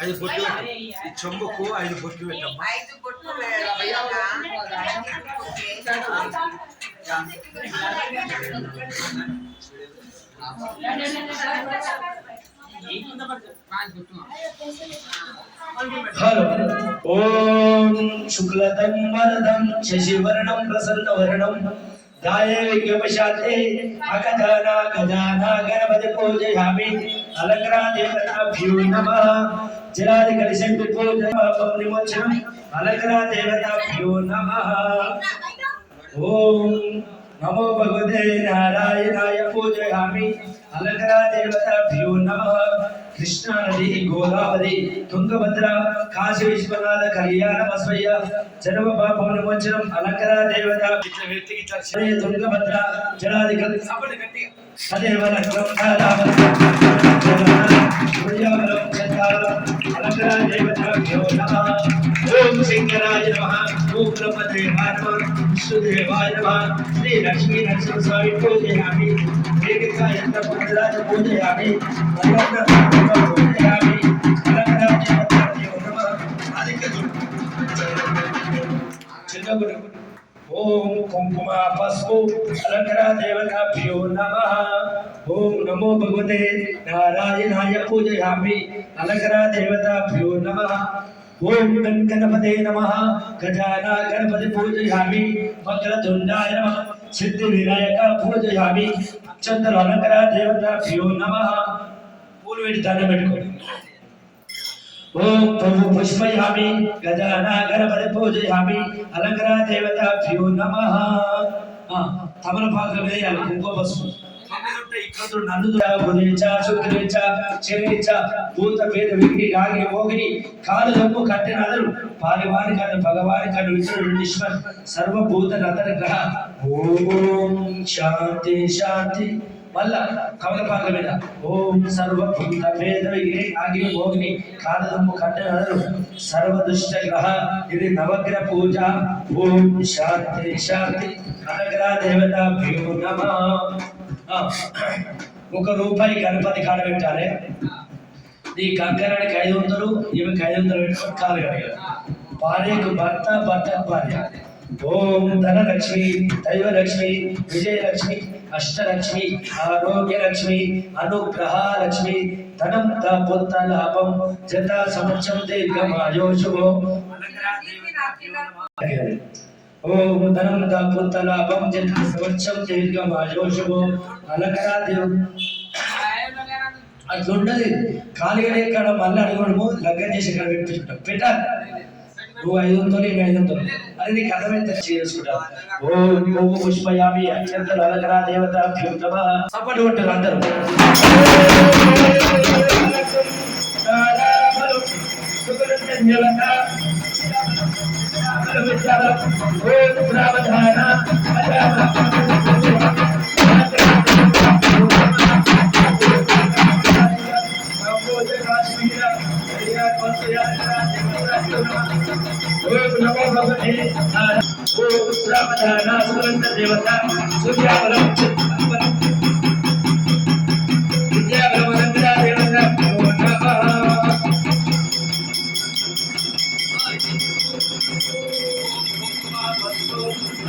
ఐదు బొట్లు ఈ చెంబుకు 5 బొట్లు పెట్టమ్మా. 5 బొట్లు ఓం శుక్లతం వరదం శశివర్ణం ప్రసన్నవర్ణం ధాయే విఘ్నపశాంతే అగజానా గజానా గణపతి పూజయామి అలంకరా దేవతాభ్యో నమః జలాది కలిశం పూజయామి నిమజ్జనం అలంకరా దేవతాభ్యో నమః ఓం నమో భగవతే నారాయణాయ పూజయామి अलंकरा देवताभ्यो नमः कृष्णा नदी गोदावरी तुंगभद्र काशी विश्वनाथ कल्याणमस्वय जन्म पाप विमोचनम अलंकरा देवता तुंगभद्र जलाधिकल सदैव अलंकरा देवताभ्यो नमः ओम शंकराय नमः ओम ब्रह्मदेवाय नमः विष्णुदेवाय नमः श्री लक्ष्मी नरसिंह स्वामी पूजयामि वेदिका यंत्र पुत्रराज पूजयामि पूजयामि अलंकरा देवताभ्यो नमः आदिकजु चिन्नगुरु ओम कुंकुम पस्पु अलंकरा देवताभ्यो नमः ओम नमो भगवते नारायणाय पूजयामि अलंकरा देवताभ्यो नमः ओम गणपते नमः गजानन गणपति पूजयामि वक्रतुंडाय नमः सिद्धि विनायक पूजयामि चंद्र अलंकरा देवताभ्यो नमः पूर्वेट दान పెట్టుకోండి ओम प्रभु पुष्पयामि गजानन गणपति पूजयामि अलंकरा देवताभ्यो नमः तमलपाकु వేయాలి కుంకుమ పసుపు इकड़ नंदुचा बुधेचा शुक्रेचा चेरेचा भूत भेद विघ्नि रागी मोगिनी कालु दम्मु कट्टिनदरु पारिवारि कण्ण भगवानि कण्ण विष्णुश्वर सर्वभूत नदर ग्रह ओम शांति शांति मल्ल कमलपाक మీద ओम सर्वभूत भेद विघ्नि रागी मोगिनी कालु दम्मु कट्टिनदरु सर्व दुष्ट ग्रह इदि नवग्रह पूजा ओम शांति शांति अलंकरा देवताभ्यो नमः ఒక రూపాయి గణపతి కాడ పెట్టాలి నీ కంకరానికి 500 ఈమెకి 500 పెట్టుకొని కాలు కడగాలి భార్యకు భర్త భర్తకు భార్య ఓం ధనలక్ష్మి దైవలక్ష్మి విజయలక్ష్మి అష్టలక్ష్మి ఆరోగ్యలక్ష్మి అనుగ్రహ లక్ష్మి ధనం పుత్ర లాభం జత సంవత్సరం దీర్ఘమాయోషుభో ओम धनम दा पुत्र लाभम जन संवत्सరం దీర్ఘమాయోషుభో अलंकरा देव అట్లుంటది ఖాళీగా ఎక్కడ మళ్ళీ అడగడము లగ్గం చేసి ఇక్కడ పెట్టించుకుంటాం పెట్టాలి నువ్వు 500 నేను 500 అది నీకు అర్థమైతే చేసుకుంటా ఓం ఓం పుష్పయామి అత్యంత अलंकरा దేవతాభ్యో నమః సపోర్ట్ కొట్టారు అందరూ देवता सूर्यावरम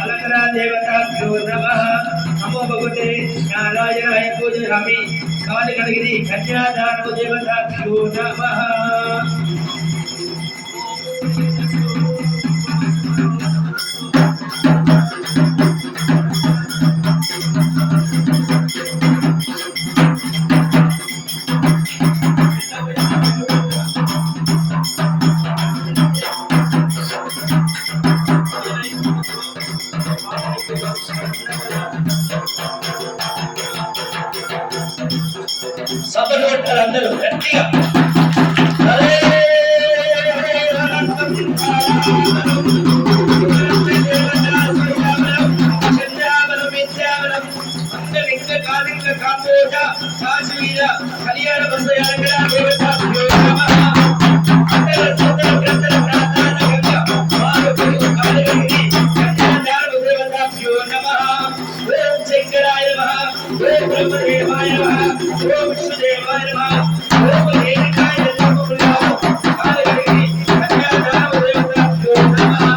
अलंकरा देवताभ्यो नमः नमो भगवते नारायणाय पूजयामि काली गणगिरि कन्यादान देवताभ्यो नमः అందరూ గట్టిగా కళ్యాణ ఓం విష్ణుదేవాయ నమః ఓం రేణుకాయ నమః కాళికీ కన్యాదాన దేవతాభ్యో నమః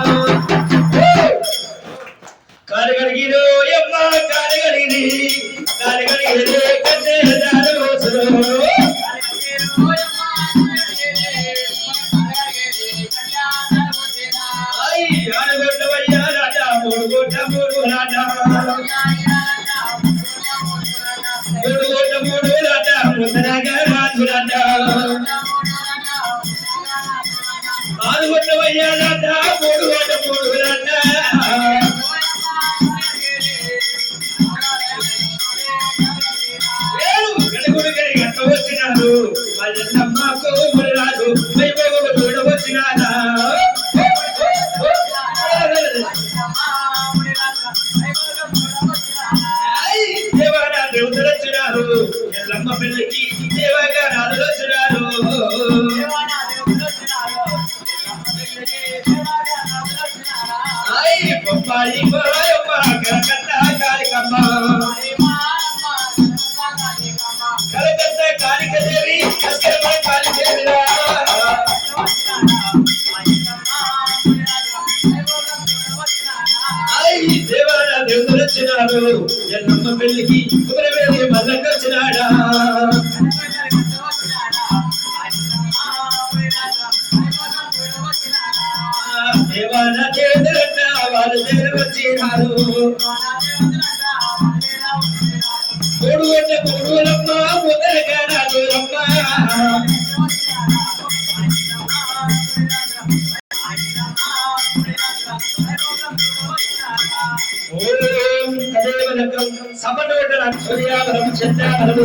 కాళికీలో యమ్మ కాళికీ కన్యాదాన గోసరో పిల్లకి దేవగా రాజులు బొప్పాయి కలకత్తా కాళికమ్మ కలకత్తా కాళికదేవి కాళికేవి దేవాలయ దేవుడు వచ్చినాడు ఎల్లమ్మ పెళ్లికి కుమరవేది మల్లకి వచ్చినాడా దేవాల దేవుడంట వాళ్ళు దేవుడు వచ్చినారు మూడు గంట మూడులమ్మ ముదరగా రాజులమ్మ సమన్వయం సూర్యావరం చంద్రావరం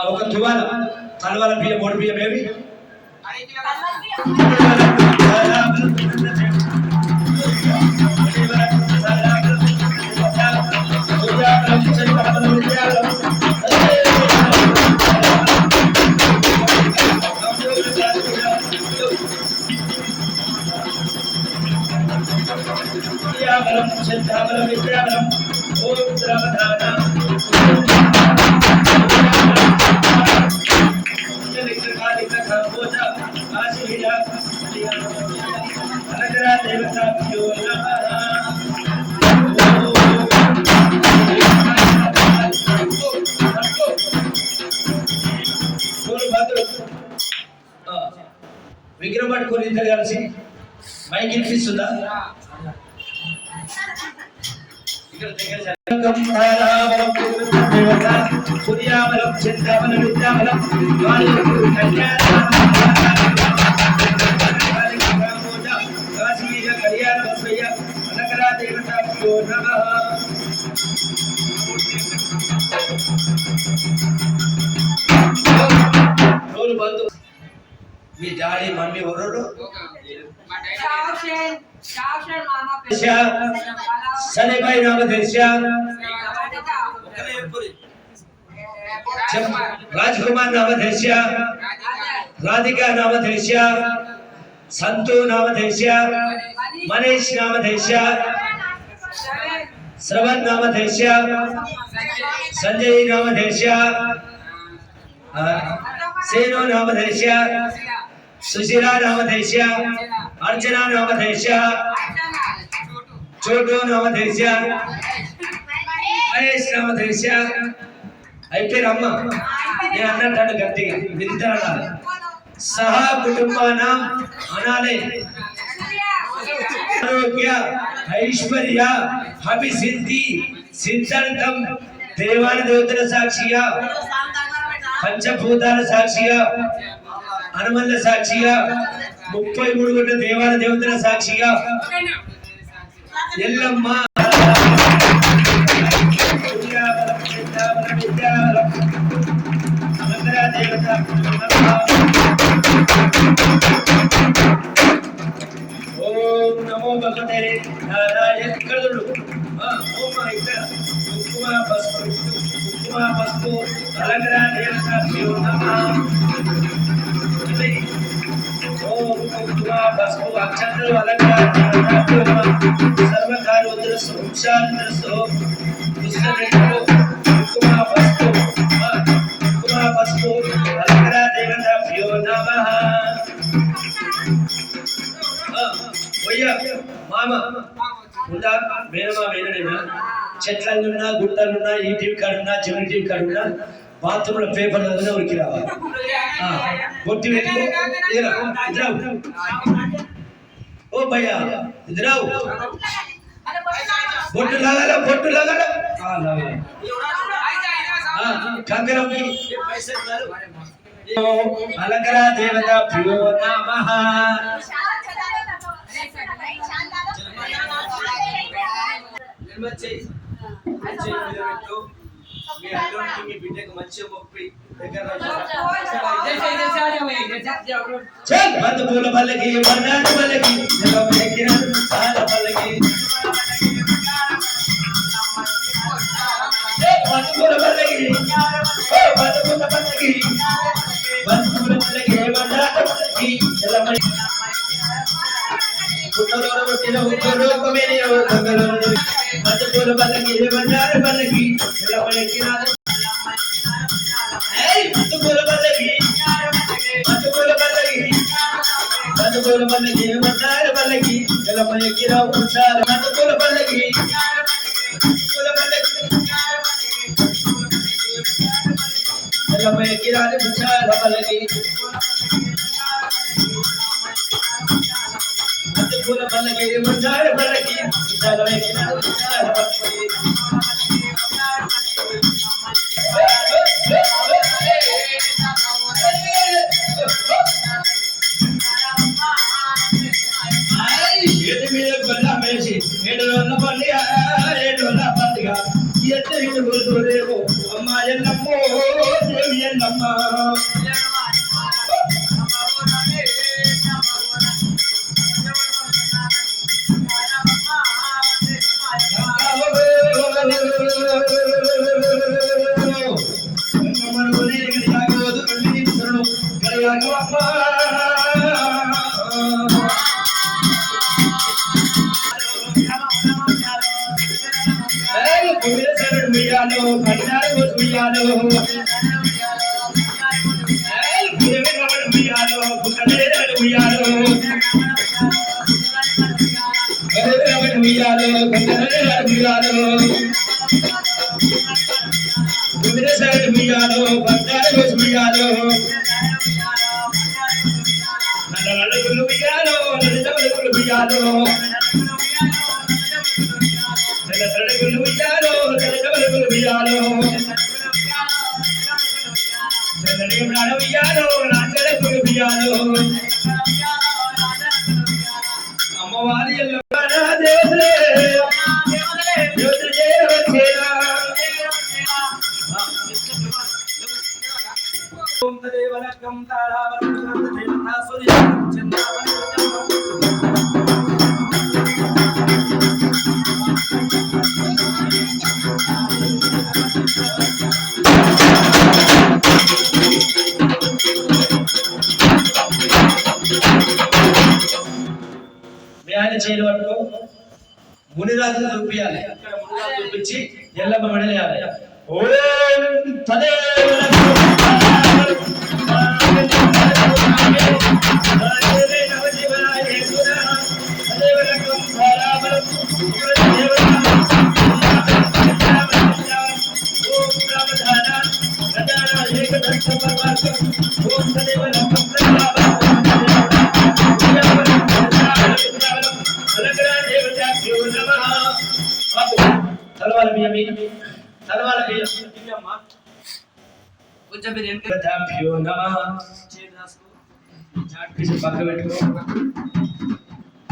ఒక తువాల తలవాల బియ్యం మూడు బియ్యం ఏవి విద్యాబలం ఓం శ్రవధాన దేవతాభ్యో విగ్రహం పట్టుకొని ఇద్దరు కలిసి మైక్ వినిపిస్తుందా సూర్యాబలం చంద్రాబలం విద్యాబలం కాశ్మీర కళ్యాణ బసయ్య అనకరా దేవతాభ్యో నమః బంధు మీ డాడీ మమ్మీ ఎవరు సనేబాయి నామధేశ రాజ్కుమార్ నామధేశ రాధికా నామధేశ సంతు నామధేశ మనీష్ నామధేశ శ్రవణ్ నామధేశ సంజయ్ నామధేశ సేను నామధేశ సుశీలా నామధేశ अर्चना नामधेश छोटू नामधेश महेश नामधेश అయితే అమ్మ నేను అన్నట్టు గట్టిగా వింటాను సహా కుటుంబాన అనాలే ఆరోగ్య ఐశ్వర్య అభిసిద్ధి సిద్ధాంతం దేవాల దేవతల సాక్షిగా పంచభూతాల సాక్షిగా హనుమల్ల సాక్షిగా 33 గంట దేవాల దేవతల సాక్షిగా ఎల్లమ్మ ఓం నమో భగవతే నారాయణ కరుడు ఓం ఇక్కడ కుంకుమ పసుపు అలంకరణ దేవతాభ్యో నమః ఓం కుంకుమ పసుపు అక్షంతలు అలంకరణ దేవతాభ్యో నమః సర్వకారోద్రస్సు వంశాంతరస్సు దుష్టరెడ్డు కుంకుమ పసుపు అలంకరణ దేవతాభ్యో నమః మామ ఉందా మేనమా మేనడేనా చెట్లన్నా గుట్టలున్నా ఈ టీవీ కాడున్నా చివరి టీవీ కాడున్నా బాత్రూమ్ లో పేపర్ చదివినా ఉరికి రావాలి బొట్టి పెట్టుకో ఓ భయ్యా ఇది రావు బొట్టు లాగాల కంకరం అలంకర దేవత ప్రియో నమః మీ బిడ్డకు మంచిగా మొప్పి పూల పల్లకి బండారు పల్లకి చాలా పల్లకి పూల పల్లకి పూల పల్లకి పూల పల్లకి బండారు పల్లకి పుట్టలో పుట్టిన ఉత్తరలో పూల పల్లకి బండారు పల్లకి పూల పల్లకి బండారు పల్లకి ఎల్లమ్మకి రావు పూల పల్లకి ఎల్లమ్మకి రాని పుచ్చాల పల్లకి పూల పల్లకి బండారు పల్లకి ఏడు మీద గొల్ల మేసి 7 రోజుల పండుగ 7 రోజుల పండుగ ఎత్తు రేపు అమ్మ ఎల్లమ్మో దేవి ఎల్లమ్మ అమ్మవారి చేయడం పట్టుకో మునిరాజును చూపించాలి మునిరాజు చూపించి ఎల్లమ్మ మెడలేయాలి ఓం తదేవ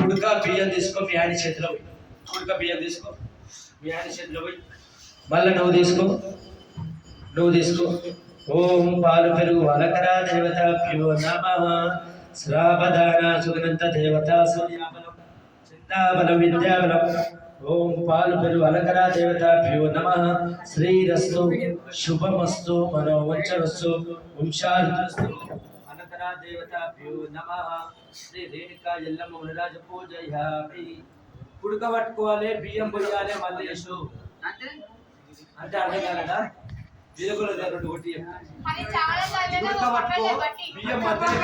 ఉడక బియ్యం తీసుకో మీ ఆయన చేతిలో ఉడక బియ్యం తీసుకో మీ ఆయన చేతిలో పోయి మళ్ళీ నువ్వు తీసుకో ఓం పాలు పెరుగు అలంకర దేవతాభ్యో నమః శ్రావదాన సుగంధ దేవతా సూర్యాబలం చింత బలం విద్యాబలం ఓం పాలు పెరు అలంకరా దేవతాభ్యో నమః శ్రీరస్తు శుభమస్తు మనోవంచరస్తు వంశారుస్తు అలంకరా దేవతాభ్యో నమః శ్రీ రేణుకా ఎల్లమ్మ మునిరాజ పూజయామి ఉడకబట్టుకోవాలి బియ్యం పోయాలి మల్లేషు అంటే అర్థం కాలేదా జీలకులు రెండు కొట్టి ఉడకబట్టుకో బియ్యం మధ్యలో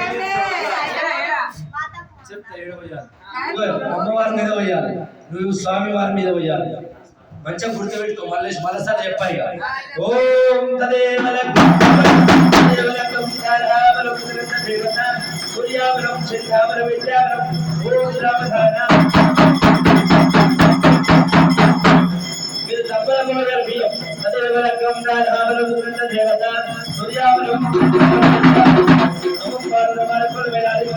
చెప్తా ఏడు పోయాలి అమ్మవారి మీద పోయాలి నువ్వు స్వామి వారి మీద పోయాలి మంచిగా గుర్తుపెట్టుకో మల్లేష్ మరోసారి చెప్పాయి ఓం తదేవలం సూర్యావలం చంద్రావలం విద్యావలం ఓం రామధాన మీరు తప్పల పోయాలి బియ్యం తదేవలం రామవలం దేవత సూర్యావలం నమస్కారం వేలాలి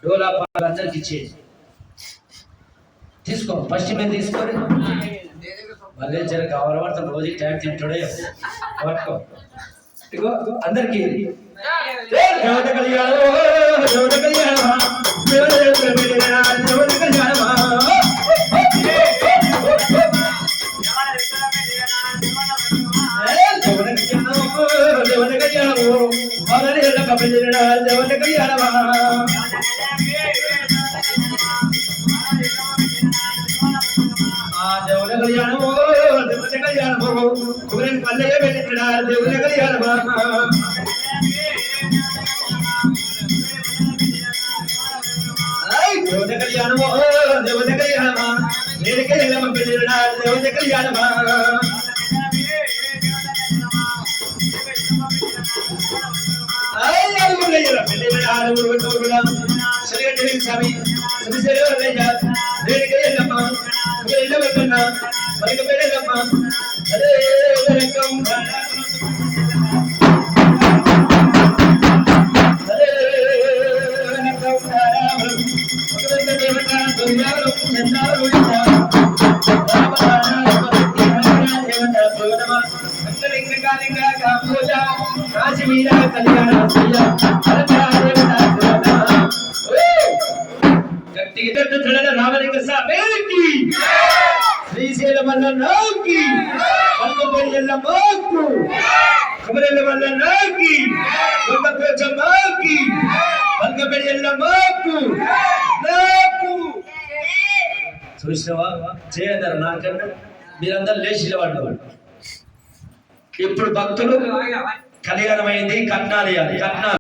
డోలా అందరికి ఇచ్చేది తీసుకో ఫస్ట్ మీద తీసుకొని మళ్ళీ జర కావాలంటే రోజు టైం తింటాడే పట్టుకో ఇగో అందరికి దేవత కళ్యాణం దేవత కళ్యాణమా దేవత కళ్యాణమా దేవత కళ్యాణము దేవత కళ్యాణమా దేవుల కళ్యాణము దేవత కళ్యాణము కుబేరుని పల్లె వెళ్ళిన దేవుల కళ్యాణమా దేవత కళ్యాణము దేవత కళ్యాణమా నేడికి వెళ్ళమ వెళ్ళిన దేవత కళ్యాణమా స్వామి అదే రకం కాశ్మీర కళ్యాణ రామలింగ స్వామికి శ్రీశైలం వల్ల నాకి పల్కపల్లి మాకు కుమరెల్లి వల్ల నాకి మాకి పల్కపల్లి మాకు నాకు చూసినవా చేయదరు నాకన్నా మీరందరూ లేచి పడ్డవాడు ఇప్పుడు భక్తులు కళ్యాణమైంది కట్నాలు ఇవ్వాలి కట్నాలు